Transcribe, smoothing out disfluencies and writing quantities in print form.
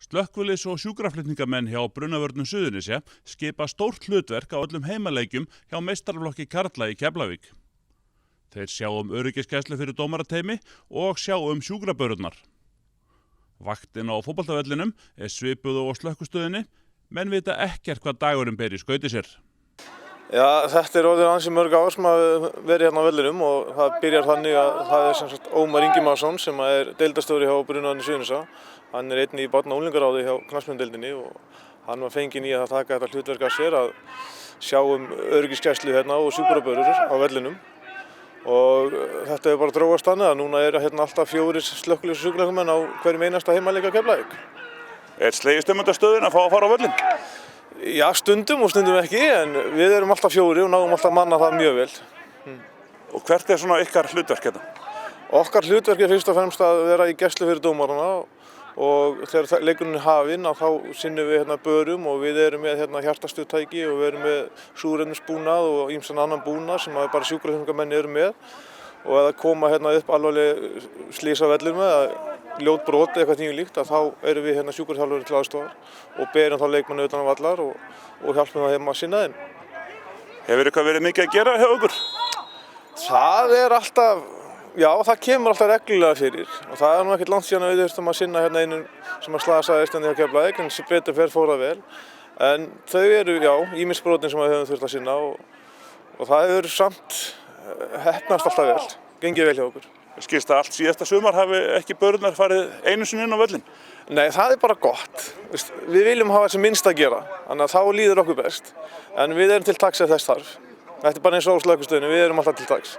Slökkviliðs- og sjúkraflutningamenn hjá Brunavörnum Suðurnesja skipa stórt hlutverk á öllum heimaleikjum hjá meistaraflokki karla í Keflavík. Þeir sjá öryggisgæslu fyrir dómarateymi og sjá sjúkrabörurnar. Vaktin á fótboltavellinum svipuð og slökkvistöðinni, menn vita ekkert hvað dagurinn ber í skauti sér. Já, þetta orðið ansi mörg ár sem hafa verið hérna á vellinum og það byrjar þannig að það sem sagt Ómar Ingimarsson sem deildarstjóri hjá Brunavörnum Suðurnesja. Hann einnig í barna- og unglingaráði hjá knattspyrnudeildinni og hann var fenginn í að taka þetta hlutverk að sér að sjá öryggisgæslu hérna og sjúkrabörur á vellinum. Og þetta bara þróast þannig að núna hérna alltaf 4 slökkviliðs- og sjúkraflutningamenn á hverjum einasta heimaleik á Keflavík. Slegist þetta stöðin að fá að fara á völlin? Já, stundum og stundum ekki, en við erum alltaf 4 og náum alltaf manna það mjög vel. Og hvert svona ykkar hlutverk hérna? Okkar hlutverk fyrst og fremst að vera í gæslu fyrir dómarana og þegar leikurinn hafinn þá sinnum við hérna börum og við erum með hérna hjartastuðtæki og við erum með súrefnisbúnað og ýmsan annan búnað sem bara sjúkraflutningamenn eru með. Og ef það koma hérna upp alvarleg slys á vellinum eða ljót brot eða eitthvað líkt þá erum við hérna sjúkraþjálfarar til aðstoðar og berum þá leikmenn utan af vallar og hjálpum það heima að sinna þeim. Hefur eitthvað verið mikið að gera hjá ykkur? Það alltaf, já, það kemur alltaf reglulega fyrir og það nú ekkert langt síðan að við þurftum að sinna hérna einum sem slasaðist hjá Keflavík en sem betur fer fór það vel. En þau já, ýmis brotin sem við höfum þurft að sinna og það hefur samt heppnast alltaf vel, gengið vel hjá okkur. Skilst að allt síðasta sumar hafi ekki börurnar farið einu sinni inn á völlin? Nei, það bara gott. Við viljum hafa sem minnst að gera, þannig að þá líður okkur best. En við erum til taks ef þess þarf. Þetta bara eins og á slökkvistöðinni, við erum alltaf til taks.